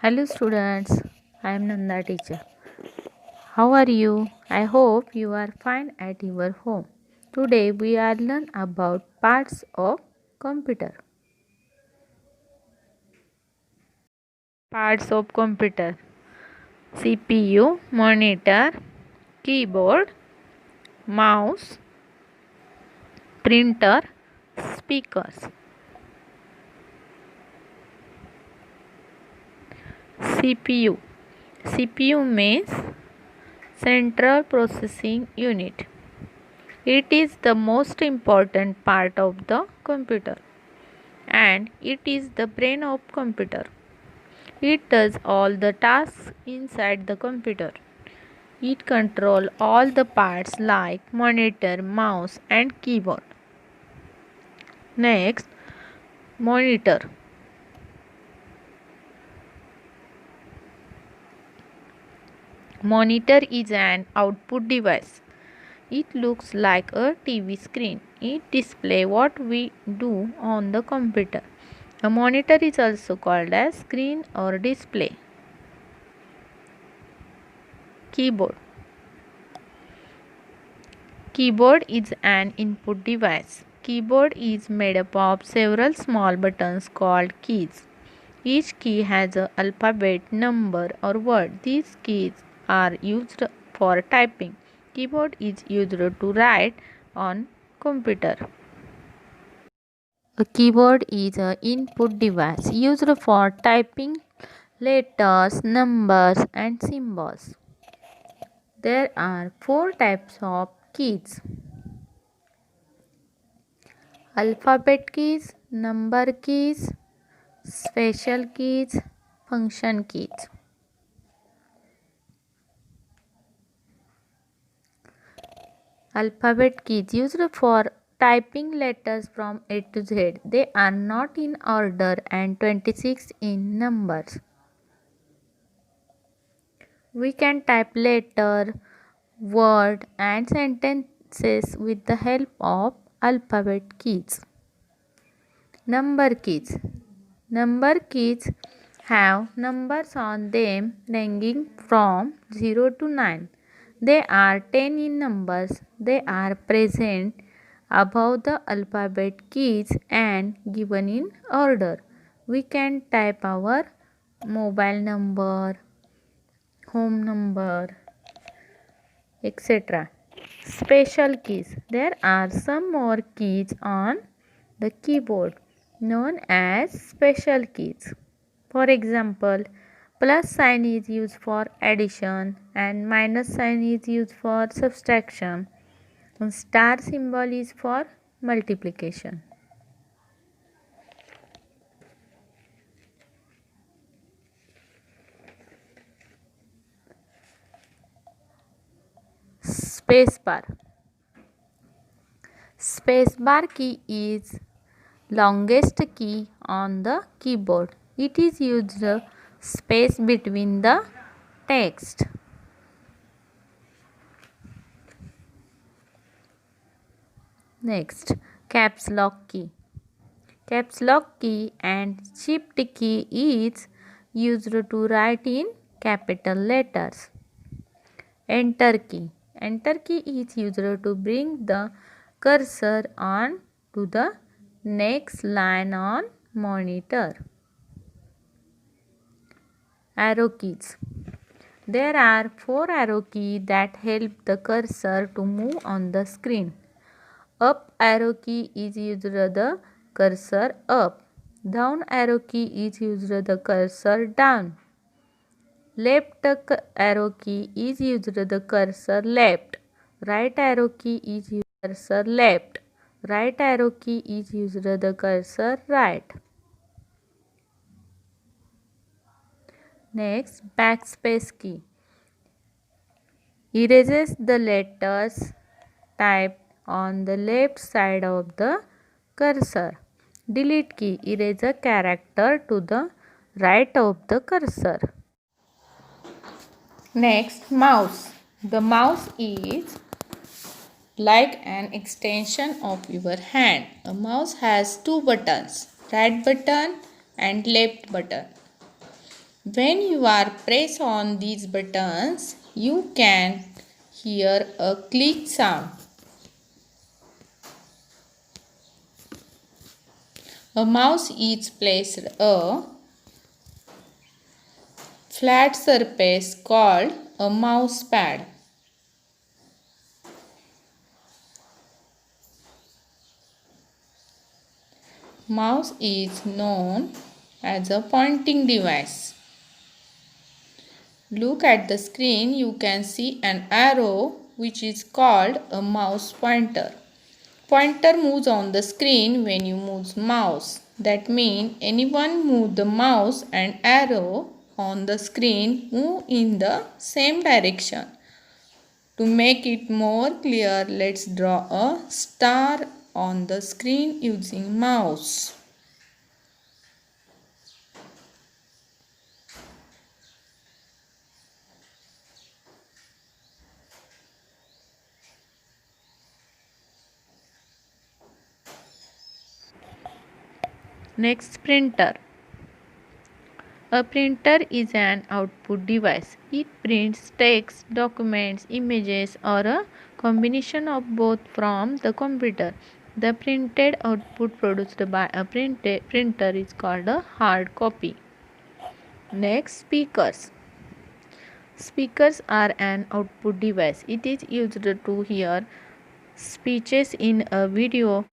Hello students, I am Nanda teacher. How are you? I hope you are fine at your home. Today we are learn about parts of computer. Parts of computer: CPU, monitor, keyboard, mouse, printer, speakers. CPU. CPU means Central Processing Unit. It is the most important part of the computer and it is the brain of computer. It does all the tasks inside the computer. It controls all the parts like monitor, mouse and keyboard. Next, monitor. Monitor is an output device. It looks like a TV screen. It displays what we do on the computer. A monitor is also called as screen or display. Keyboard. Keyboard is an input device. Keyboard is made up of several small buttons called keys. Each key has an alphabet, number or word. These keys are used for typing. Keyboard is used to write on computer. A keyboard is an input device used for typing letters, numbers and symbols. There are four types of keys: alphabet keys, number keys, special keys, function keys. Alphabet keys used for typing letters from A to Z. They are not in order and 26 in numbers. We can type letter, word and sentences with the help of alphabet keys. Number keys. Number keys have numbers on them ranging from 0 to 9. They are 10 in numbers. They are present above the alphabet keys and given in order. We can type our mobile number, home number, etc. Special keys. There are some more keys on the keyboard known as special keys. For example, plus sign is used for addition and minus sign is used for subtraction and star symbol is for multiplication. Spacebar. Spacebar key is longest key on the keyboard. It is used space between the text. Next, caps lock key. Caps lock key and shift key is used to write in capital letters. Enter key. Enter key is used to bring the cursor on to the next line on monitor. Arrow keys. There are four arrow keys that help the cursor to move on the screen. Up arrow key is used the cursor up. Down arrow key is used the cursor down. Left arrow key is used the cursor left. Right arrow key is used cursor left. Right arrow key is used the cursor right. Next, backspace key erases the letters typed on the left side of the cursor. Delete key erases a character to the right of the cursor. Next, mouse. The mouse is like an extension of your hand. A mouse has two buttons, right button and left button. When you are press on these buttons, you can hear a click sound. A mouse is placed a flat surface called a mouse pad. Mouse is known as a pointing device. Look at the screen, you can see an arrow which is called a mouse pointer. Pointer moves on the screen when you move mouse. That means anyone move the mouse and arrow on the screen move in the same direction. To make it more clear, let's draw a star on the screen using mouse. Next, printer. A printer is an output device. It prints text, documents, images, or a combination of both from the computer. The printed output produced by a printer is called a hard copy. Next, speakers. Speakers are an output device. It is used to hear speeches in a video,